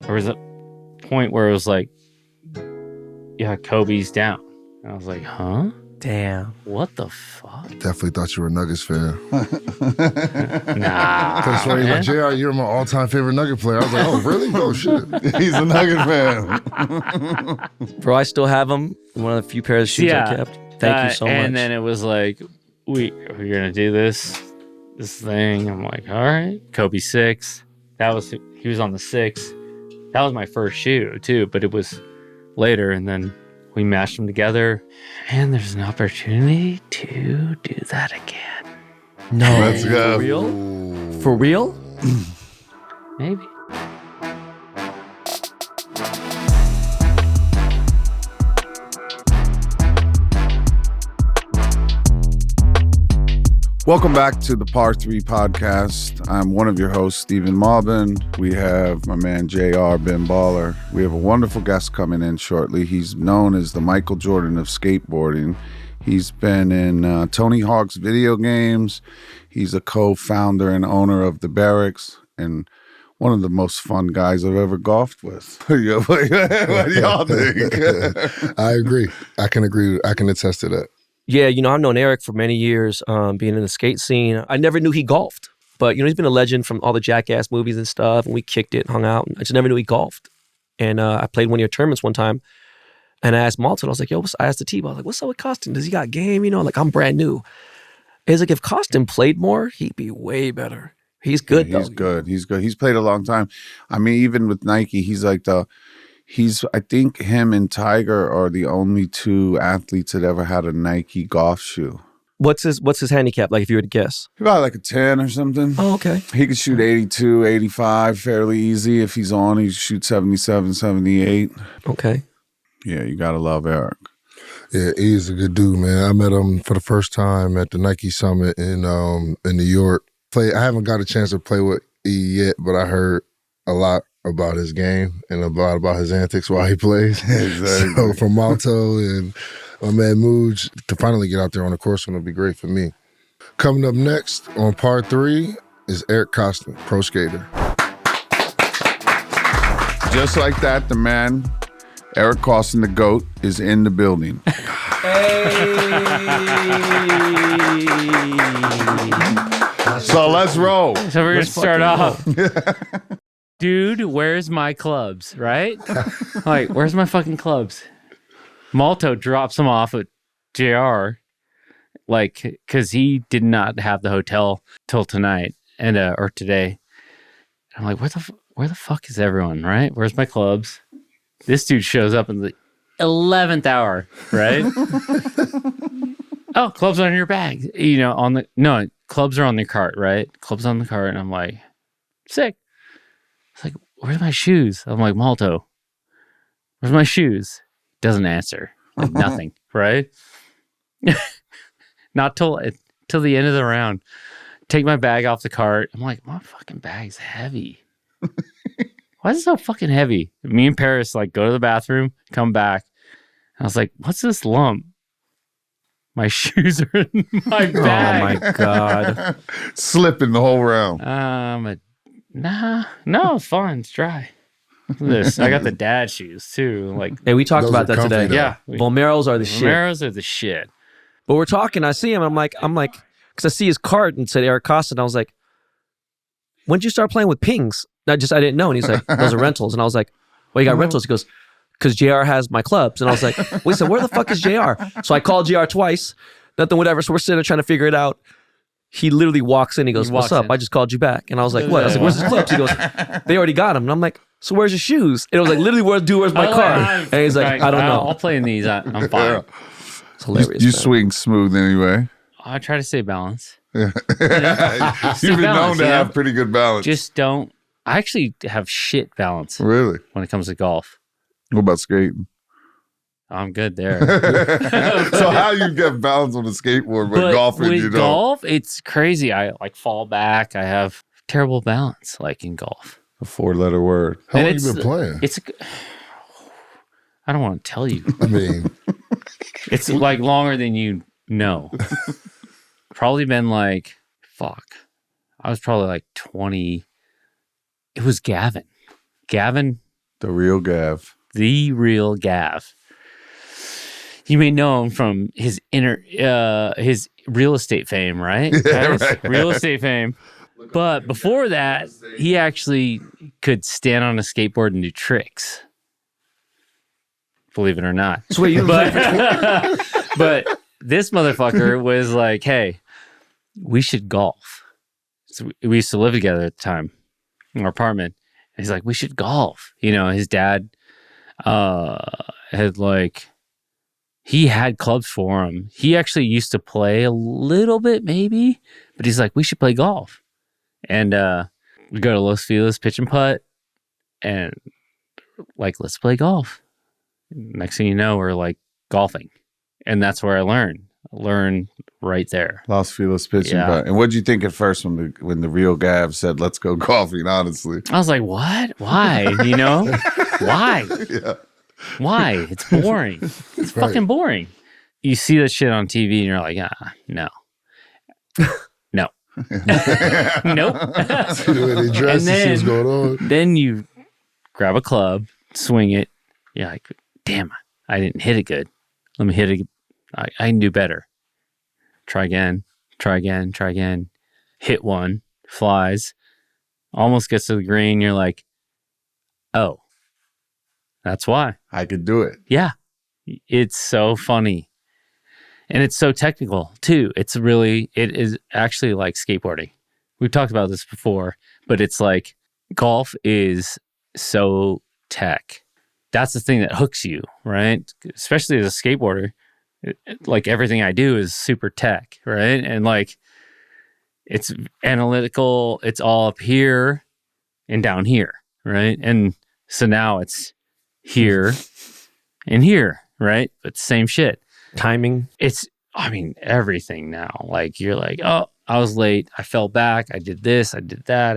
there was a point where it was like, yeah, Kobe's down. And I was like, huh? Damn. What the fuck? Definitely thought you were a Nuggets fan. Nah. Because like, JR, you're my all-time favorite Nugget player. I was like, oh, really? Oh, shit. He's a Nugget fan. Bro, I still have them. One of the few pairs of shoes I kept. Thank you so much. And then it was like, we're going to do this thing. I'm like, all right. Kobe 6. He was on the 6. That was my first shoe, too. But it was later, and then we mashed them together. And there's an opportunity to do that again. No. Let's go. For real? For real? Maybe. Welcome back to the Par 3 podcast. I'm one of your hosts, Stephen Malbon. We have my man, JR Ben Baller. We have a wonderful guest coming in shortly. He's known as the Michael Jordan of skateboarding. He's been in Tony Hawk's video games. He's a co-founder and owner of The Barracks and one of the most fun guys I've ever golfed with. What do y'all think? I agree. I can attest to that. Yeah, I've known Eric for many years, being in the skate scene. I never knew he golfed, but, he's been a legend from all the Jackass movies and stuff, and we kicked it, hung out, and I just never knew he golfed. And I played one of your tournaments one time, and I asked Malto, I was like, I asked the team, I was like, what's up with Koston? Does he got game? Like, I'm brand new. He's like, if Koston played more, he'd be way better. He's good, though. He's good. He's played a long time. I mean, even with Nike, he's like I think him and Tiger are the only two athletes that ever had a Nike golf shoe. What's his handicap, like, if you were to guess? About like a 10 or something. Oh, okay. He could shoot 82, 85 fairly easy. If he's on, he shoot 77, 78. Okay. Yeah, you gotta love Eric. Yeah, he's a good dude, man. I met him for the first time at the Nike Summit in New York. I haven't got a chance to play with E yet, but I heard a lot about his game and about his antics while he plays. Exactly. So from Malto and my man Mooj to finally get out there on the course will be great for me. Coming up next on Par 3 is Eric Koston, pro skater. Just like that, the man, Eric Koston, the GOAT, is in the building. So let's roll. So we're going to start off. Dude, where's my clubs, right? Like, where's my fucking clubs? Malto drops them off at JR, like, because he did not have the hotel till tonight or today. I'm like, where the fuck is everyone, right? Where's my clubs? This dude shows up in the 11th hour, right? Oh, clubs are in your bag. Clubs are on the cart, right? Clubs on the cart. And I'm like, sick. It's like, where's my shoes? I'm like, Malto, where's my shoes? Doesn't answer. Like, nothing, right? Not till the end of the round. Take my bag off the cart. I'm like, my fucking bag's heavy. Why is it so fucking heavy? Me and Paris go to the bathroom, come back. I was like, what's this lump? My shoes are in my bag. Oh my God. Slipping the whole round. No, it's fine. It's dry. This, I got the dad shoes too. Hey, we talked Those about are that today. comfy, yeah, Vomeros are the shit. Vomeros are the shit. But we're talking, I see him, I'm like, because I see his card and said Eric Koston. I was like, when did you start playing with pings? I didn't know. And he's like, those are rentals. And I was like, well, you got rentals? He goes, because JR has my clubs. And I was like, wait, so where the fuck is JR? So I called JR twice, nothing, whatever. So we're sitting there trying to figure it out. He literally walks in. He goes, what's up? I just called you back. And I was like, what? I was like, where's his clubs? He goes, they already got him. And I'm like, so where's your shoes? And it was like, literally, where's my car? And he's like, I don't know. I'll play in these. I'm fine. It's hilarious. You swing smooth anyway. I try to stay balanced. You've been known to have pretty good balance. Just don't. I actually have shit balance. Really? When it comes to golf. What about skating? I'm good there. So how you get balance on a skateboard, but golfing you don't? Golf, it's crazy. I fall back. I have terrible balance, in golf. A 4-letter word. How long you been playing? I don't want to tell you. I mean, it's longer than you know. Probably been I was probably 20. It was Gavin. Gavin The real Gav. The real Gav. You may know him from his his real estate fame, right? Yeah, right. Real estate fame. But before that, he actually could stand on a skateboard and do tricks. Believe it or not. So wait, But this motherfucker was like, hey, we should golf. So we used to live together at the time in our apartment. And he's like, we should golf. You know, his dad had like, he had clubs for him. He actually used to play a little bit maybe, but he's like, we should play golf. And we go to Los Feliz, pitch and putt, and like, let's play golf. Next thing you know, we're like golfing. And that's where I learned. Right there. Los Feliz pitching. Yeah. And what did you think at first when the real Gav said, let's go golfing, honestly? I was like, what? Why? You know? Why? Yeah. Why? It's boring. It's fucking boring. You see that shit on TV and you're like, no. No. Nope. They dress and see what's going on. Then you grab a club, swing it. You're like, damn, I didn't hit it good. Let me hit it. I can do better. Try again. Hit one, flies, almost gets to the green. You're like, oh, that's why. I could do it. Yeah. It's so funny. And it's so technical too. It is actually like skateboarding. We've talked about this before, but it's like golf is so tech. That's the thing that hooks you, right? Especially as a skateboarder. Like everything I do is super tech, right? And like it's analytical, it's all up here and down here, right? And so now it's here and here, right? But same shit. Timing. Everything now. Like you're like, oh, I was late. I fell back. I did this. I did that.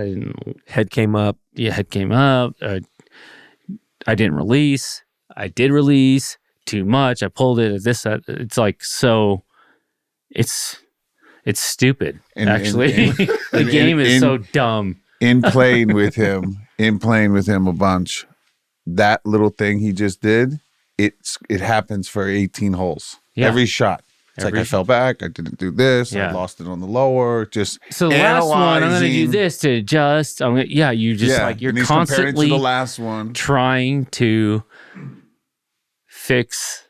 Head came up. Yeah, head came up. I didn't release. I did release. Too much. I pulled it. It's like so. It's stupid. Actually, the game is so dumb. In playing with him a bunch, that little thing he just did, it happens for 18 holes. Yeah. Every shot. It's like I fell back. I didn't do this. Yeah. I lost it on the lower. Just so the last one, I'm going to do this to adjust. You're constantly to the last one, trying to fix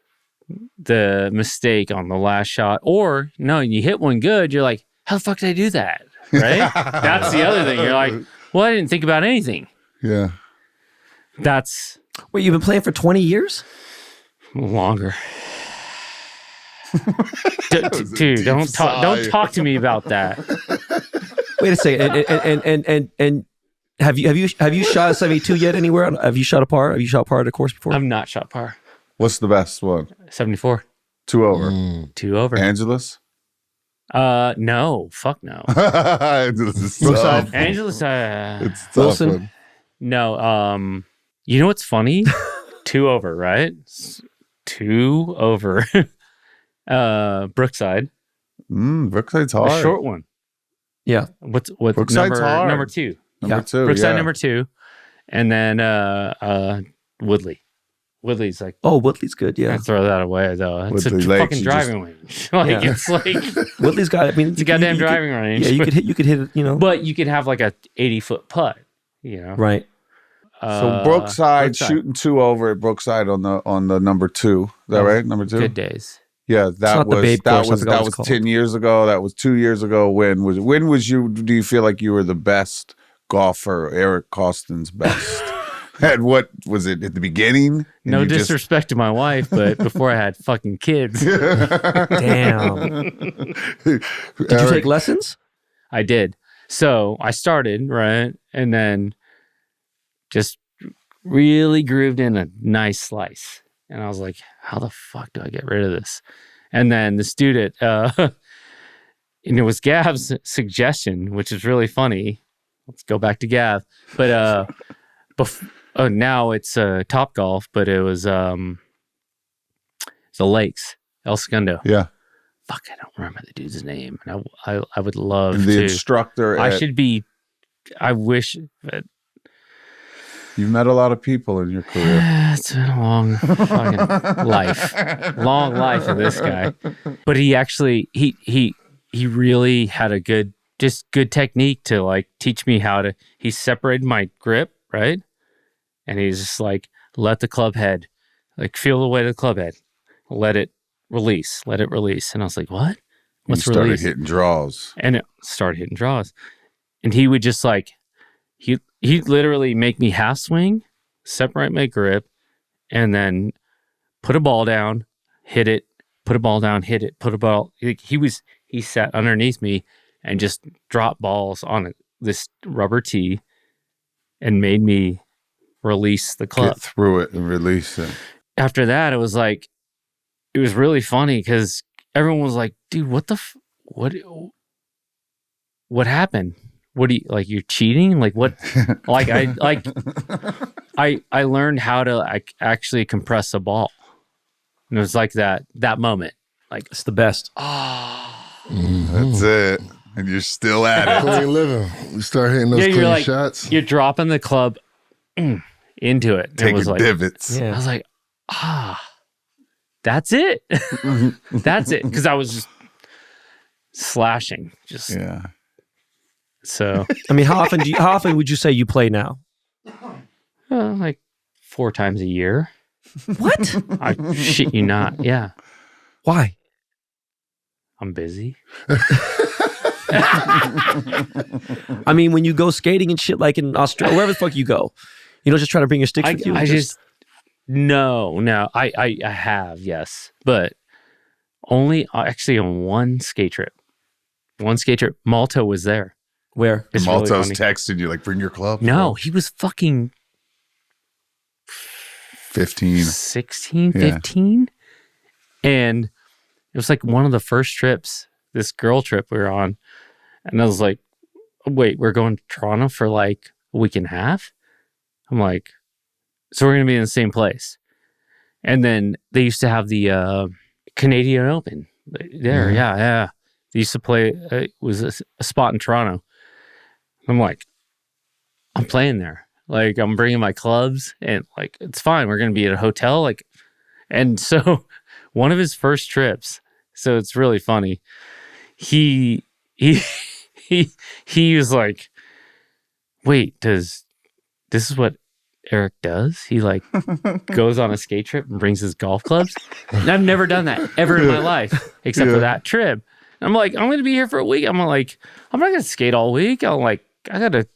the mistake on the last shot, or no, you hit one good, you're like, how the fuck did I do that? Right? That's the other thing. You're like, well, I didn't think about anything. Yeah. Wait, you've been playing for 20 years? Longer. Dude, don't talk to me about that. Wait a second. And have you shot a 72 yet anywhere? Have you shot a par? Have you shot par at a course before? I've not shot par. What's the best one? 74. 2 over. 2 over. Angeles? No. Fuck no. Angeles is tough. Angeles, it's tough. Wilson? No. You know what's funny? 2 over, right? 2 over. Brookside. Brookside's hard. A short one. Yeah. What's Brookside's hard. Number 2. Number 2. Brookside number 2. And then Woodley. Woodley's like, oh, Woodley's good. Yeah, I throw that away though. It's Woodley a Lakes, fucking driving range. It's like Woodley's got. it's a goddamn driving range. Yeah, you could hit it. You know, but you could have like a 80-foot putt. You know, right? So Brookside shooting 2 over at Brookside on the number 2. Is that right? Number 2. Good days. Yeah, that was 10 years ago. That was 2 years ago. When was you? Do you feel like you were the best golfer? Eric Koston's best. And what was it at the beginning? No disrespect to my wife, but before I had fucking kids. Damn. Did you take lessons? I did. So I started, right? And then just really grooved in a nice slice. And I was like, how the fuck do I get rid of this? And then the student, and it was Gav's suggestion, which is really funny. Let's go back to Gav. But now it's Top Golf, but it was the Lakes, El Segundo. Yeah. Fuck, I don't remember the dude's name. And I would love the to. instructor. I wish that You've met a lot of people in your career. It's been a long fucking life. Long life of this guy. But he actually, he really had a good technique to like teach me how to, he separated my grip, right? And he's just like, let the club head, like feel the weight of the club head. Let it release. And I was like, what? What's you started release? hitting draws. And it started hitting draws. And he would just like, he'd literally make me half swing, separate my grip, and then put a ball down, hit it, put a ball down, hit it, put a ball. He sat underneath me and just dropped balls on this rubber tee and made me release the club. Get through it and release it. After that, it was like, it was really funny because everyone was like, dude, what happened? What do you, like, you're cheating? Like what? I learned how to actually compress a ball. And it was like that moment. Like, It's the best. That's it. And you're still at it. Clean living. We start hitting those you're clean like, shots. you're dropping the club into it. And it Taking was like, divots. Yeah. I was like, that's it. That's it. Because I was just slashing. Yeah. So I mean, how often would you say you play now? like 4 times a year. What? I shit you not. Yeah. Why? I'm busy. I mean, when you go skating and shit, like in Australia, wherever the fuck you go, you don't just try to bring your sticks with you. I just no. I have, yes, but only actually on one skate trip. Malto was there. where? It's Malto's really funny. texted you like, bring your club. No, he was fucking 15. 16, Yeah. 15. And it was like one of the first trips, this girl trip we were on. And I was like, wait, we're going to Toronto for like a week and a half? I'm like, so we're going to be in the same place. And then they used to have the Canadian Open there. Mhm. Yeah. They used to play, it was a spot in Toronto. I'm like, I'm playing there. Like, I'm bringing my clubs and like, it's fine. We're going to be at a hotel. Like, and so one of his first trips, so it's really funny. He was like, wait, this is what Eric does? He like goes on a skate trip and brings his golf clubs. And I've never done that ever in my life, except for that trip. And I'm like, I'm going to be here for a week. I'm like, I'm not going to skate all week. I'm like, I got to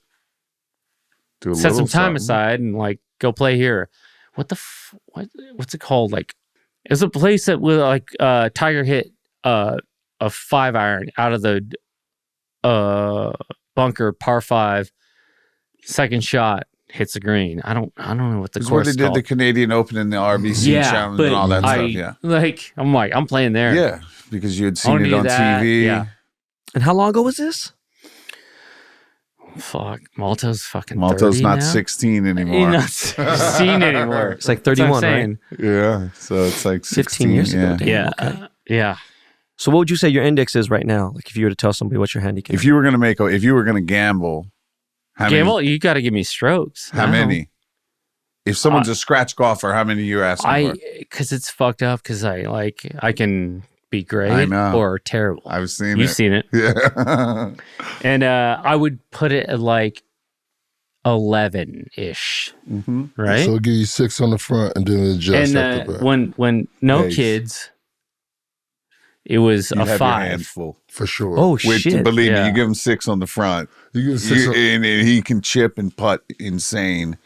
Do a set some little time something. aside and like go play here. What's it called? Like, it's a place that will like Tiger hit a 5-iron out of the bunker, par 5, second shot, hits the green. I don't know what the It's where course they is did called. the Canadian Open and the RBC Challenge and all that stuff. Yeah. Like, I'm like, I'm playing there. Yeah. Because you had I seen wanna it do on that. TV. Yeah. And how long ago was this? Fuck, Malto's fucking Malto's 30 not now? 16 anymore. He's not 16 anymore. It's like That's what 31, I'm right? saying. Yeah. So it's like 16 15 years ago. Damn, Yeah. okay. Yeah. So what would you say your index is right now? Like if you were to tell somebody what's your handicap? If you were gonna gamble, how Gamble, you got to give me strokes. many? How now. many? If someone's a scratch golfer, how many you're asking for? Because it's fucked up. Because I can be I great know. or terrible. I've seen You've it. seen it, Yeah. and I would put it at like 11-ish, Mm-hmm. right? So it'll give you 6 on the front and then adjust and at the back. when no Base. kids, it was You a have your 5. hands full. For sure. Oh Which, shit! believe me, Yeah. you give him 6 on the front, You get 6 and he can chip and putt insane.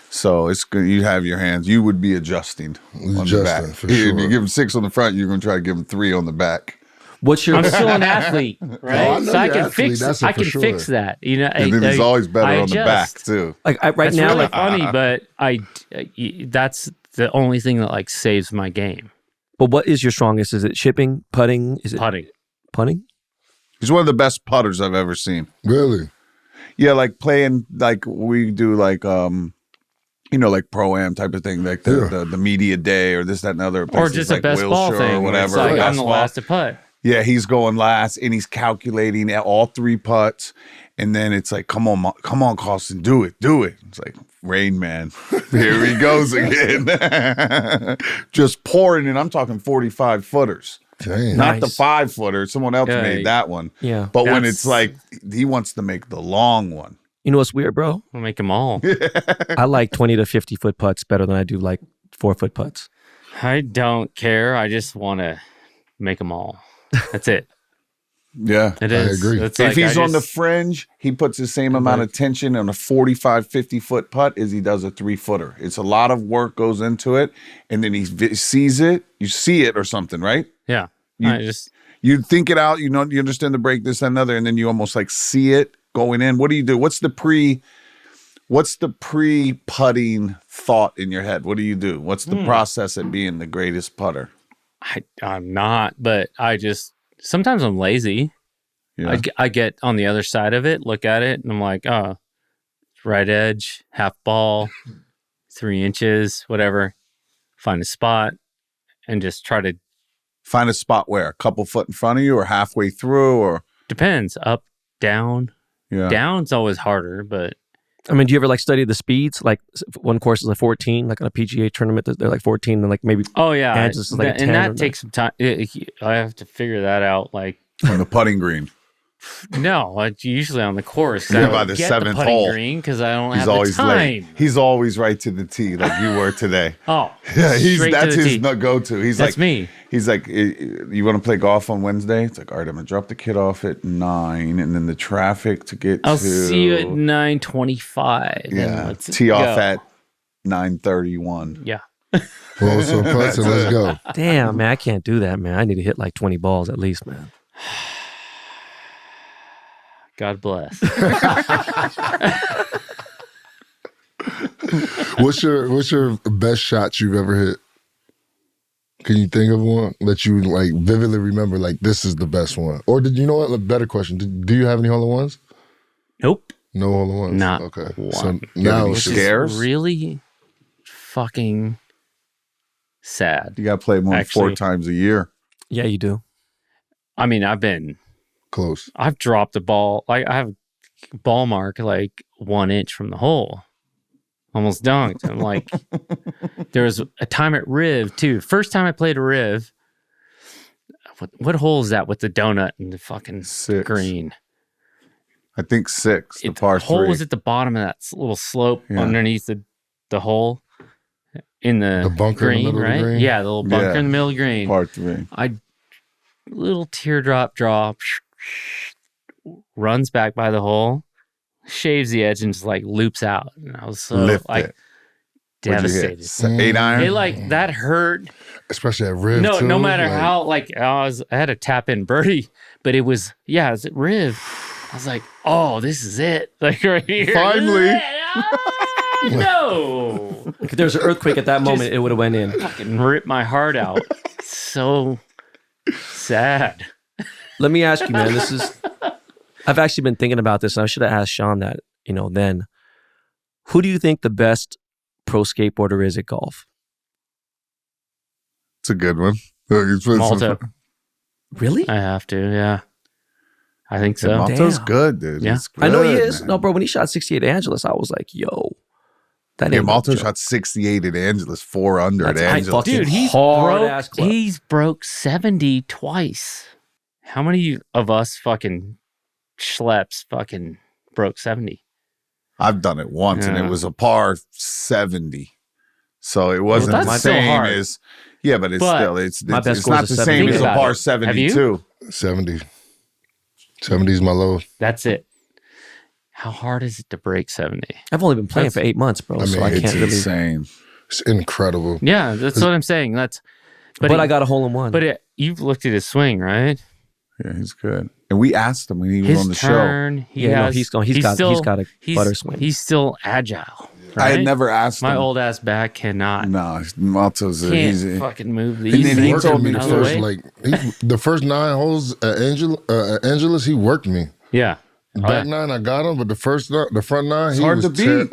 So it's good. You have your hands. You would be adjusting on the Adjusting, back. for If sure. you give him 6 on the front, you're going to try to give him 3 on the back. What's your? I'm still an athlete, right? Oh, I know so I you're can an athlete, fix. that's I for can sure. fix that. You know, And then he's always better I on the back adjust. too. like right That's now, really like funny, but that's the only thing that like saves my game. but what is your strongest? Is it shipping, putting? Is it Putting. putting? He's one of the best putters I've ever seen. Really? Yeah, like playing, like we do, like like pro-am type of thing, like the media day or this, that, and other. Or places just like a best ball Wilshire thing, or where whatever. it's like or I'm best the ball. last to putt. Yeah, he's going last, and he's calculating at all 3 putts, and then it's like, come on, Koston, do it. It's like, Rain Man, here he goes again. Just pouring in. I'm talking 45 footers. Dang. Not the 5 footer. Someone else made that one. Yeah. But when it's like, he wants to make the long one. You know what's weird, bro? We'll make them all. I like 20 to 50 foot putts better than I do like 4 foot putts. I don't care. I just want to make them all. That's it. Yeah. It is. agree. It's If like, he's on the fringe, he puts the same amount of tension on a 45, 50 foot putt as he does a 3 footer. It's a lot of work goes into it. And then he sees it. You see it or something, right? yeah. You think it out. You know, you understand the break, this, that, and other. And then you almost like see it going in. What do you do? What's the pre-putting thought in your head? What do you do? What's the process at being the greatest putter? I'm not, but sometimes I'm lazy. Yeah. I get on the other side of it, look at it, and I'm like, oh, right edge, half ball, 3 inches, whatever. Find a spot and just try to. Find a spot where? A couple foot in front of you or halfway through or? Depends. Up, down. Yeah. Down's always harder, but. I mean, do you ever like study the speeds? Like one course is like 14, like on a PGA tournament, they're like 14, and like maybe. Oh yeah, Angeles is like a 10 and that or takes some time. I have to figure that out. Like On the putting green. no, it's usually on the course. Yeah, I by don't the get 7th putting hole. green because I don't He's have the always time. late. He's always right to the tee like you were today. Oh, Yeah, straight that's to the his tee. go-to. He's That's like me. He's like, you want to play golf on Wednesday? It's like, all right, I'm gonna drop the kid off at 9, and then the traffic to get I'll to. see you at 9:25. Yeah, tee off at 9:31. Yeah. Well, so putts and let's go. Damn, man, I can't do that, man. I need to hit like 20 balls at least, man. God bless. What's your best shot you've ever hit? Can you think of one that you like vividly remember? Like this is the best one, or did you know what? A better question: do you have any hole in ones? Nope. No hole in ones. Not okay. one. So now any it's just, scares? Really fucking sad. You got to play more than 4 Actually- times a year. Yeah, you do. I mean, I've close. dropped the ball. Like I have a ball mark like 1 inch from the hole. Almost dunked. I'm like, there was a time at Riv too. First time I played a Riv. What hole is that with the donut and the fucking 6. green? I think 6. The The par hole 3. was at the bottom of that little slope Yeah. underneath the hole in the bunker in the green, middle of the right? green? Yeah, the little bunker Yeah. in the middle of the green. Par 3. Little teardrop drop, runs back by the hole, shaves the edge, and just like loops out. And I was so Lift like it. What'd you hit? devastated. 8 iron. It like that hurt. Especially at Riv. No, too. no matter like, how like I had a tap in birdie, but it was at Riv. I was like, oh, this is it. Like right here. Finally. No. If there was an earthquake at that moment, it would have went in. Fucking ripped my heart out. So sad. Let me ask you, man. I've actually been thinking about this, and I should have asked Sean that, then. Who do you think the best pro skateboarder is at golf? It's a good one. Malto. Really? I have to, yeah. I think so. Malto's Damn. good, dude. Yeah. He's I know he good, is. man. No, bro, when he shot 68 at Angeles, I was like, yo. That Yeah, ain't no Malto joke. shot 68 at Angeles, 4 under at That's high Angeles. fucking- Dude, Hard-ass club. he's broke 70 twice. How many of us fucking schleps fucking broke 70? I've done it once, and Yeah. it was a par 70. So it wasn't that's the still same hard. as, yeah, but it's But still, it's my best it's score not is the a same 70. as a Think par about it. Have you? 72. 70. 70 is my low. That's it. How hard is it to break 70? I've only been playing for 8 months, bro, so I it's can't really. Insane. It's incredible. Yeah, that's what I'm saying. But I got a hole in one. But you've looked at his swing, right? Yeah, he's good. And we asked him when he was His on the turn, he Yeah, no, has, he's got a butter swing. He's still agile. show. I had right? never asked My him. old ass back cannot. No, Malto's Can't he's fucking move then these he things told Working me me out the of the first, way. the first 9 holes at Angeles, he worked me. Yeah. Back 9, I got him, but the front 9, he hard was to beat.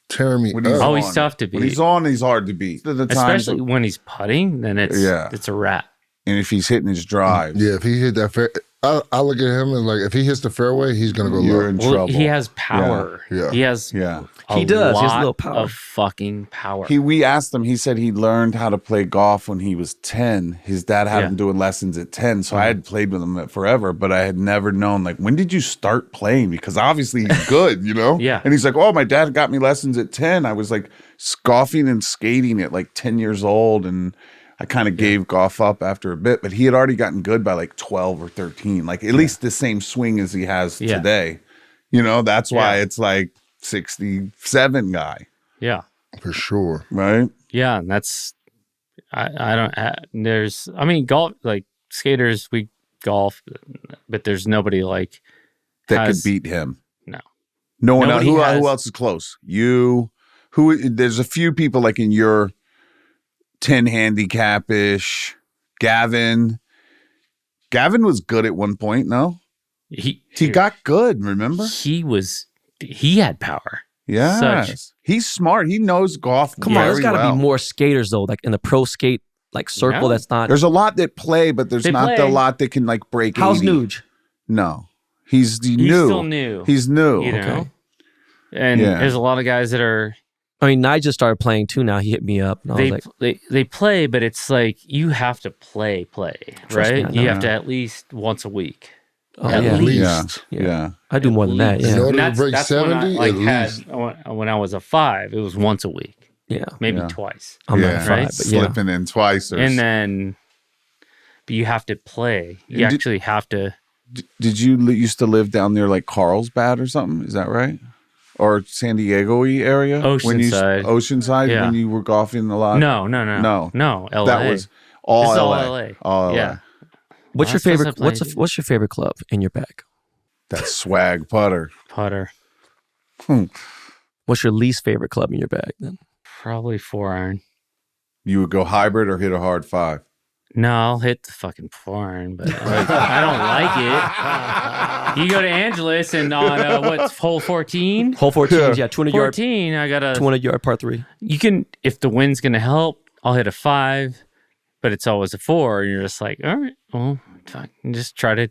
tearing me when he's up. Oh, he's on. tough to When beat. he's on, he's hard to beat. The times- Especially when he's putting, then it's a wrap. And if he's hitting his drive, Yeah, if he hit that fair, I look at him and like if he hits the fairway, he's gonna go you're low. in Well, trouble. he has power. Yeah. He has Yeah. He does. He has a lot little power. of fucking power. We asked him, he said he learned how to play golf when he was 10. His dad had him doing lessons at 10. So I had played with him forever, but I had never known, like, when did you start playing? Because obviously he's good, you know? Yeah. And he's like, oh, my dad got me lessons at 10. I was like golfing and skating at like 10 years old. And I kind of gave golf up after a bit, but he had already gotten good by like 12 or 13, like at least the same swing as he has today. You know, that's why it's like 67 guy, yeah. For sure. right? Yeah. And that's, I don't, I mean, golf, like skaters, we golf, but there's nobody like That has- could beat him. No. No one. Nobody Who has- else is close? You. Who? There's a few people like in your 10 handicap ish. Gavin was good at one point. No, he got good. Remember? he had power. Yeah, Such- he's smart. He knows golf. Come on, there's very got to well. be more skaters though, like in the pro skate like circle. No. That's not. There's a lot that play, but there's They not play. a lot that can like break. How's 80. Nuge? No, he's new. still new. He's new. You know? Okay. And Yeah. there's a lot of guys that are I mean, Nigel started playing too. Now he hit me up, and I was like, they play, but it's like you have to play, Trust right? me, I know. You have to at least once a week. oh, At yeah. least. Yeah. I do more than that. least. In Yeah, order And to break when 70, I at had least. when I was a 5, it was once a week, yeah. maybe Yeah. twice, I'm Yeah. not five, Right? but yeah. Slipping in twice. Or and then but you have to play. You And did- actually have to. Did you used to live down there like Carlsbad or something? Is that right? Or San Diego-y area? Oceanside. Oceanside Yeah. when you were golfing a lot? No. LA. That was all This is all LA. LA. All LA. Yeah. What's your Last place I favorite? played- What's your favorite club in your bag? That swag putter. Putter. What's your least favorite club in your bag? Then Probably 4-iron. You would go hybrid or hit a hard 5? No, I'll hit the fucking 4-iron, but like, I don't like it. You go to Angeles and on what's hole 14? hole 14, yeah, 200 yard, 14, I got a 200 yard par 3. you can, if the wind's going to help, I'll hit a 5, but it's always a 4. And you're just like, all right, well, fuck, and just try to,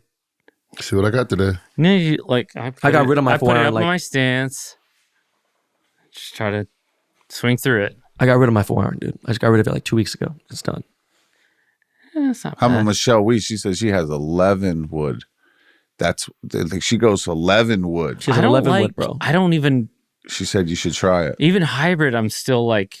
See what I got today. you know, you, like, I got rid of my I put it 4-iron, up like- in my stance, just try to swing through it. I got rid of my 4-iron, dude. I just got rid of it like 2 weeks ago. It's done. It's not How about bad. Michelle Weiss? She says she has 11 wood. That's like she goes 11 wood. She has I an don't 11 like, wood, bro. I don't even, She said you should try it. even hybrid, I'm still like,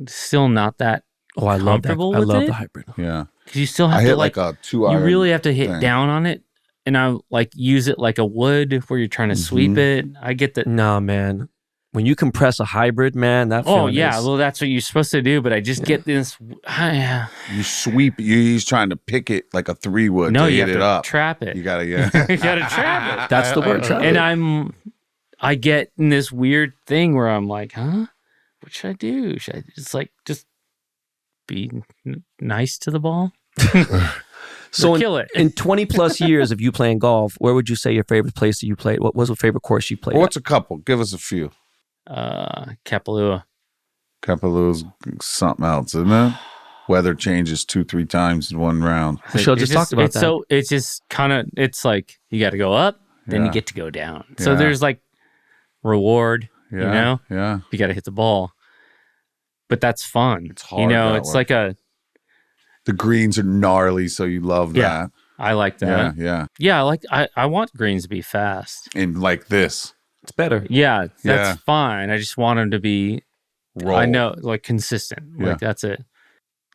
still not that, Oh, I love that. comfortable I with love it? the hybrid. Yeah. because you still have I to hit like, like a 2 you iron. really have to hit thing. down on it, and I like use it like a wood where you're trying to sweep it. I get that. Nah, man. When you compress a hybrid, man, that Oh feeling yeah, is- well that's what you're supposed to do, but I just get this. You sweep. He's trying to pick it like a 3 wood No, to you hit have it to up. trap it. You gotta, yeah. You gotta trap that's the word. it. trap And it. I get in this weird thing where I'm like, huh? What should I do? Should I just be nice to the ball? So Or kill it. in 20 plus years of you playing golf, where would you say your favorite place that you played? What was your favorite course you played? Well, at? what's a couple? Give us a few. Kapalua. Kapaloo's something else, isn't it? Weather changes 2-3 times in one round. Michelle just talked about it's that. So it's just kind of, it's like you got to go up, then Yeah. you get to go down. So Yeah. there's like reward, Yeah. you know, Yeah. you got to hit the ball, but that's fun. It's hard, you know, that it's one. like The greens are gnarly, so you love Yeah. that. I like that. Yeah. Yeah. I want greens to be fast. And like this. It's better. Yeah. That's Yeah. fine. I just want them to be, Roll. I know, like consistent. Yeah. Like that's it.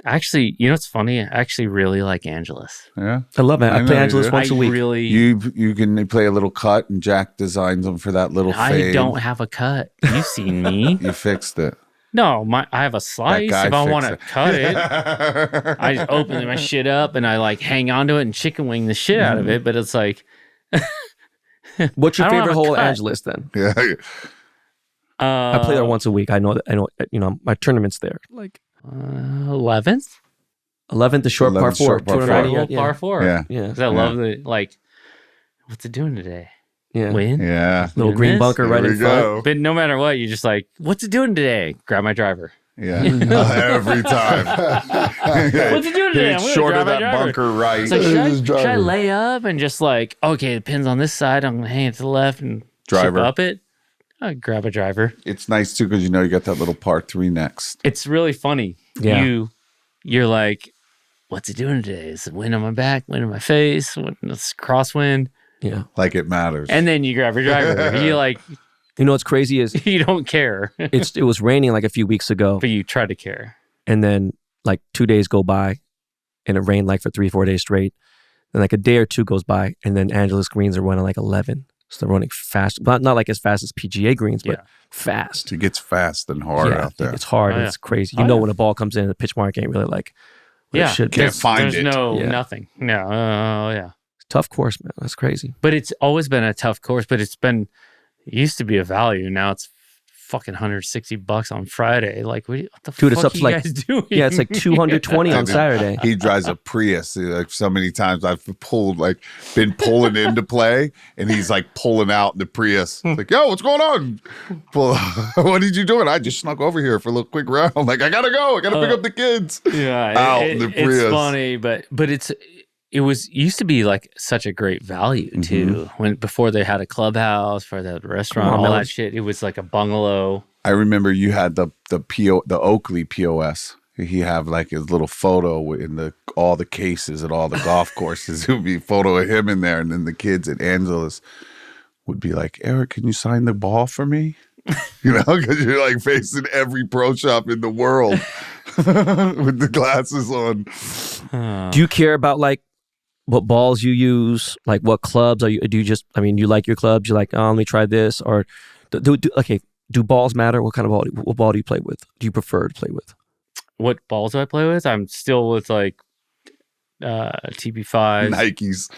Actually, you know, what's funny? I actually really like Angeles. Yeah. I love it. I I know play you Angeles do. once a week. Really, You can play a little cut, and Jack designs them for that little I fade. don't have a cut. You've seen me. You fixed it. No, I have a slice. guy If I fixed want to it. cut it, I just open my shit up and I like hang onto it and chicken wing the shit out of it. But it's like, What's your I don't favorite have a hole at cut. Angeles then? Yeah. I play there once a week. I know that. I know. You know, my tournament's there. Like 11th, 11th, the short par 11th, 4, short par 290 four, yard, par 4. Yeah. Yeah, Because I love the like, what's it doing today? yeah. Win. Yeah. Little Doing green this? bunker right There in we front. go. But no matter what, you're just like, what's it doing today? Grab my driver. Yeah, every time. What's he doing today? I'm gonna Short grab of my that driver. bunker right. It's like, Just should I driving. lay up and just like, okay, the pin's on this side. I'm gonna hang it to the left and Driver. chip up it. I grab a driver. It's nice too because you know you got that little par 3 next. It's really funny. Yeah. You're like, what's it doing today? Is it wind on my back, wind on my face, it's crosswind? Yeah. Like it matters. And then you grab your driver. You like, You know what's crazy is you don't care, it was raining like a few weeks ago, but you try to care. and then like 2 days go by, and it rained like for 3-4 days straight. Then like a day or two goes by, and then Angeles greens are running like 11. So they're running fast, not like as fast as PGA greens, but Yeah. fast. It gets fast and hard out there. It's hard. Oh, and yeah. It's crazy. Oh, You know yeah. when a ball comes in, the pitch mark ain't really like. what it Yeah, should be. Can't find there's it. no Yeah. nothing. No, yeah. Tough course, man. That's crazy. But it's always been a tough course. But it used to be a value. Now it's fucking $160 on Friday. Like, what the Dude, it's fuck up to you like- guys doing? Yeah, it's like 220 on Saturday. He drives a Prius. Like so many times I've been pulling into play, and he's like pulling out the Prius. It's like, yo, what's going on? Well, what did you do? And I just snuck over here for a little quick round. Like, I gotta go. I gotta pick up the kids. Yeah, Out in the Prius. it's funny, but it used to be like such a great value too. When before they had a clubhouse, for the restaurant, all that shit. It was like a bungalow. I remember you had the Oakley POS. He have like his little photo in all the cases at all the golf courses. It would be a photo of him in there, and then the kids at Angeles would be like, "Eric, can you sign the ball for me?" You know, because you're like facing every pro shop in the world with the glasses on. Do you care about like what balls you use? Like what clubs are you? Do you just? I mean, you like your clubs? You like? Oh, let me try this. Or do balls matter? What kind of ball? What ball do you play with? Do you prefer to play with? What balls do I play with? I'm still with like TB5s. Nikes.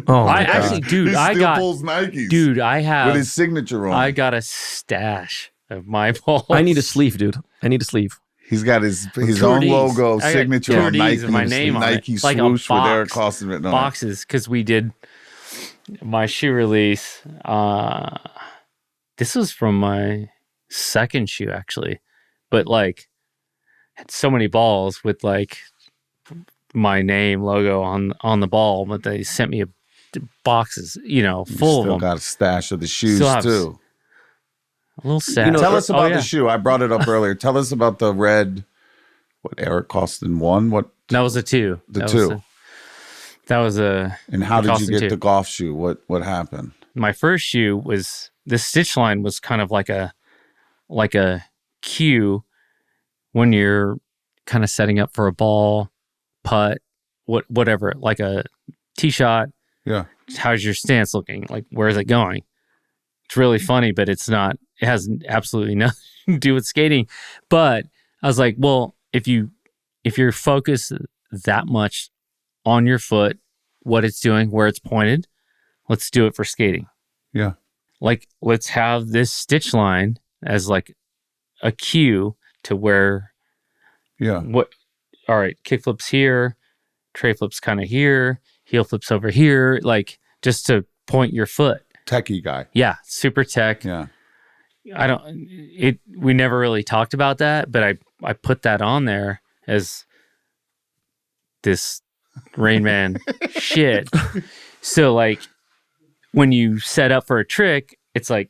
Oh, I my God. actually, dude, He I still got, pulls Nikes. dude, I have, with his signature on. I got a stash of my balls. I need a sleeve, dude. I need a sleeve. He's got his Two own Ds. logo I got signature two on Ds Nike. with my name on it. Nike Like a swoosh with Eric box. Koston written on it. boxes because we did my shoe release. This was from my second shoe actually, but like had so many balls with like my name logo on the ball, but they sent me boxes, full You of still them. got a stash of the shoes Still have too. A little sad. Tell us about yeah. the shoe. I brought it up earlier. Tell us about the red. What Eric Koston won? What That was a 2. The 2. That was a. and how did you Koston get 2. the golf shoe? What happened? My first shoe was the stitch line was kind of like a cue when you're kind of setting up for a ball, putt, whatever, like a tee shot. Yeah. How's your stance looking? Like, where's it going? It's really funny, but it's not. It has absolutely nothing to do with skating. But I was like, well, if you're focused that much on your foot, what it's doing, where it's pointed, let's do it for skating. Yeah. Like, let's have this stitch line as like a cue to where Yeah. all right, kick flips here, tray flips kind of here, heel flips over here, like just to point your foot. Techie guy. Yeah, super tech. Yeah. We never really talked about that, but I put that on there as this Rain Man shit. So like when you set up for a trick, it's like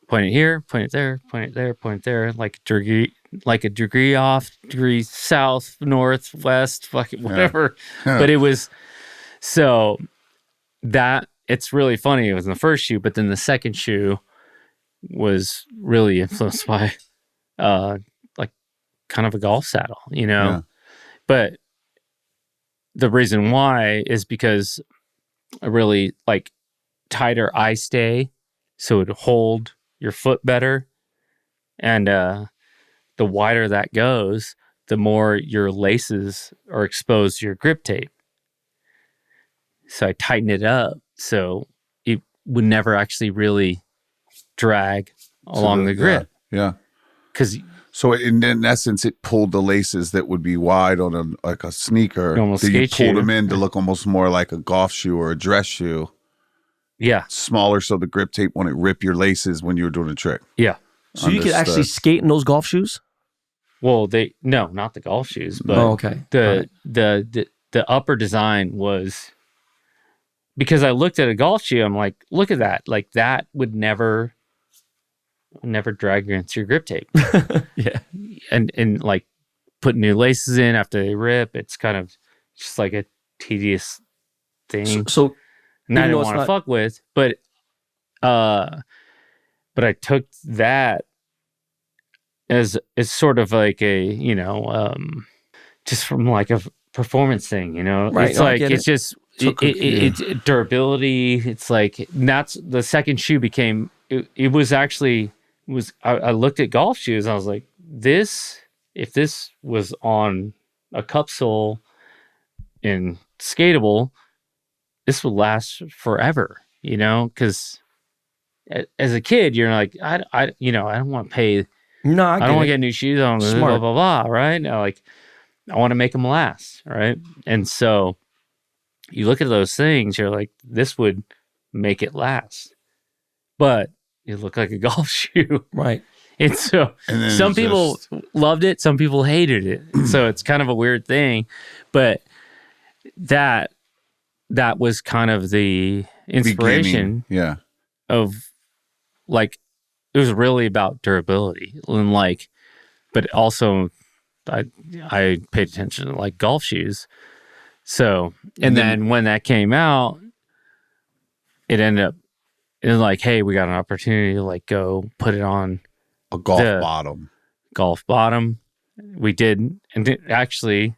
point it here, point it there, point it there, point it there, like a degree off, degree south, north, west, fucking whatever. Yeah. But it was so that it's really funny. It was in the first shoe, but then the second shoe was really influenced by like kind of a golf saddle, Yeah. But the reason why is because I really like tighter eye stay, so it would hold your foot better. And the wider that goes, the more your laces are exposed to your grip tape. So I tighten it up so it would never actually really drag along the grip. Yeah. Because So in essence, it pulled the laces that would be wide on a sneaker. Normal that you skate pulled shoe. them in to look almost more like a golf shoe or a dress shoe. yeah, Smaller, so the grip tape wouldn't rip your laces when you were doing a trick. yeah. So you could actually Understood. skate in those golf shoes? Well, not the golf shoes, but okay. the upper design was, because I looked at a golf shoe, I'm like, look at that. Like that would never drag against your grip tape. Yeah. And like put new laces in after they rip. It's kind of just like a tedious thing. So and I didn't want to fuck with, but I took that as sort of like a, you know, just from like a performance thing, you know, right. It's like, it's just, it's durability. It's like, that's the second shoe became, it was actually, I looked at golf shoes. I was like, if this was on a cup sole and skatable, this would last forever, you know? Because as a kid, you're like, I don't want to pay. No, I don't want to get new shoes on. Smart. Blah blah blah. Right? Now, like, I want to make them last. Right? And so you look at those things, you're like, this would make it last, but it looked like a golf shoe. Right. And so some people loved it, some people hated it. So it's kind of a weird thing, but that was kind of the inspiration. Yeah. Of like, it was really about durability and like, but also I paid attention to like golf shoes. So, and then when that came out, it was like, hey, we got an opportunity to like go put it on a golf bottom. We did. And actually,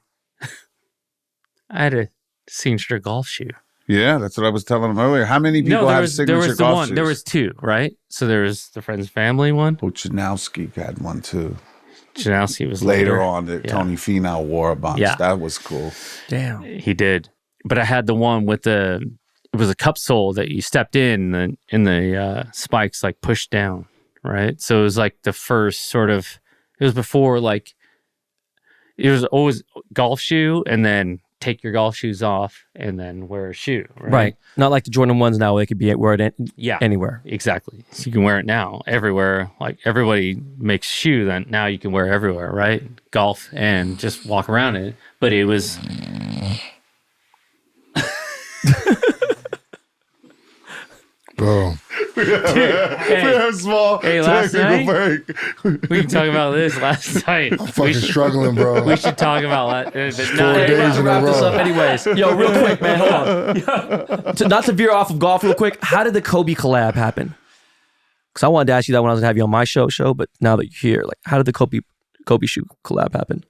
I had a signature golf shoe. Yeah, that's what I was telling him earlier. How many people have signature golf shoes? There was two, right? So there was the Friends and Family one. Oh, Janowski had one too. Janowski was later on that Tony Finau wore a bunch. Yeah. That was cool. Damn. He did. But I had the one with it was a cup sole that you stepped in and the spikes like pushed down, right? So it was like the first sort of, it was before like, it was always golf shoe and then take your golf shoes off and then wear a shoe, right? Not like the Jordan 1s now, they could be wear it anywhere. Exactly. So you can wear it now everywhere. Like everybody makes shoe that now you can wear everywhere, right? Golf and just walk around in it. But it was Bro. We have small last technical night, break. we can talk about this last night. I'm fucking struggling, bro. We should talk about that. 4 days in a Wrap this row. up anyways. Yo, real quick, man, hold on. Not to veer off of golf real quick, how did the Kobe collab happen? Because I wanted to ask you that when I was going to have you on my show, but now that you're here, like, how did the Kobe shoe collab happen?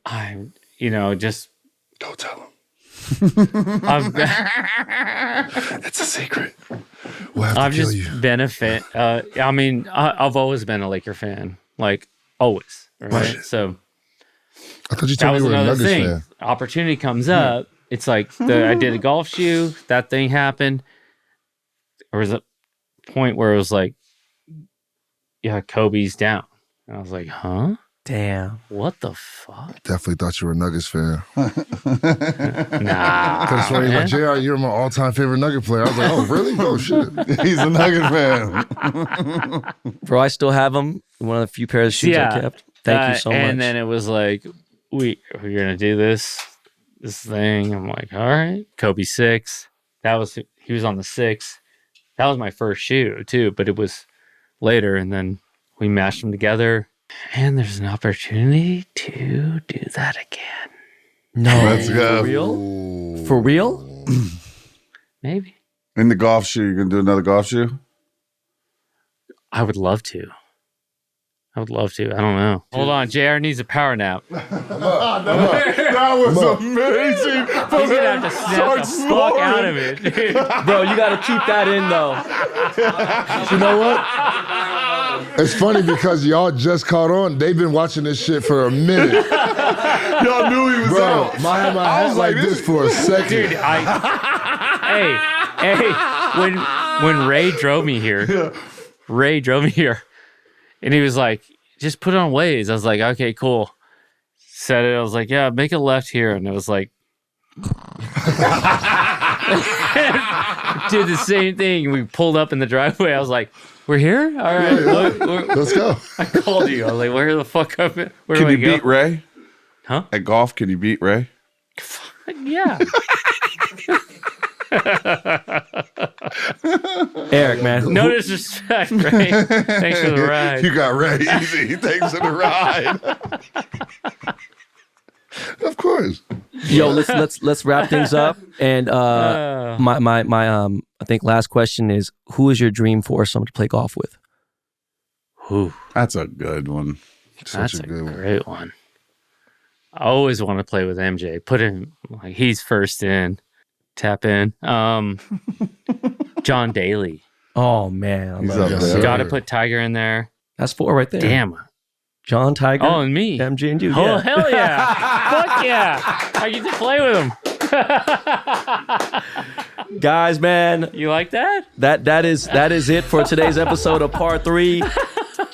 Just Don't tell him. It's a secret. We'll have to I've kill just you. been a fan. I've always been a Laker fan, like always. Right? So I thought you that told me was you were a another Nuggets thing. fan. Opportunity comes up. It's like I did a golf shoe. That thing happened. There was a point where it was like, yeah, Kobe's down. And I was like, huh? Damn. What the fuck? Definitely thought you were a Nuggets fan. Nah. Because when like, JR, you're my all-time favorite Nugget player. I was like, oh, really? Oh, shit. He's a Nugget fan. Bro, I still have them. One of the few pairs of shoes I kept. Thank you so much. And then it was like, we're going to do this thing. I'm like, all right. Kobe 6. He was on the 6. That was my first shoe, too. But it was later. And then we mashed them together. And there's an opportunity to do that again. No. Let's go. For real? For real? Maybe. In the golf shoe, you're going to do another golf shoe? I would love to. I don't know. Hold on. JR needs a power nap. That was amazing. He's going to have to snap the fuck out of it. Bro, you got to keep that in, though. You know what? It's funny because y'all just caught on. They've been watching this shit for a minute. Y'all knew he was Bro, out. my hat was like this for a second. Dude, when Ray drove me here, and he was like, just put it on waves. I was like, okay, cool. Said it. I was like, yeah, make a left here. And it was like, did the same thing. We pulled up in the driveway. I was like, We're here? All right. Let's go. I called you. I was like, where the fuck up? Where Can do I you go? beat Ray? Huh? At golf, can you beat Ray? Yeah. Eric, man. No disrespect, Ray. Thanks for the ride. You got Ray easy. Thanks for the ride. Of course. Yo, let's wrap things up. And my I think last question is, who is your dream foursome to play golf with? Ooh, That's a good one. that's a great one. I always want to play with MJ. Put him like he's first in, tap in. John Daly. Oh man, He's up there. Got to put Tiger in there. that's 4 right there. Damn. John, Tiger, Oh, and me. MJ, and you. Oh, Yeah. hell yeah. Fuck yeah. I get to play with him. Guys, man, You like that? that is it for today's episode of Part 3.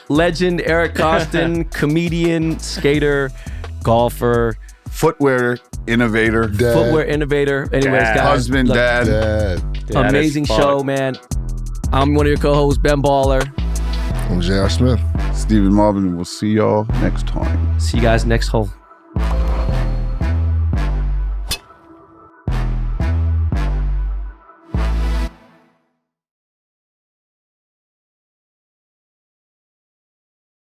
Legend Eric Koston, comedian, skater, golfer, Footwear innovator. Dad. footwear innovator. Anyways, Dad. guys, Husband, look, dad. Dad. amazing show, man. I'm one of your co-hosts, Ben Baller. I'm J.R. Smith. Stephen Malbon. We'll see y'all next time. See you guys next hole.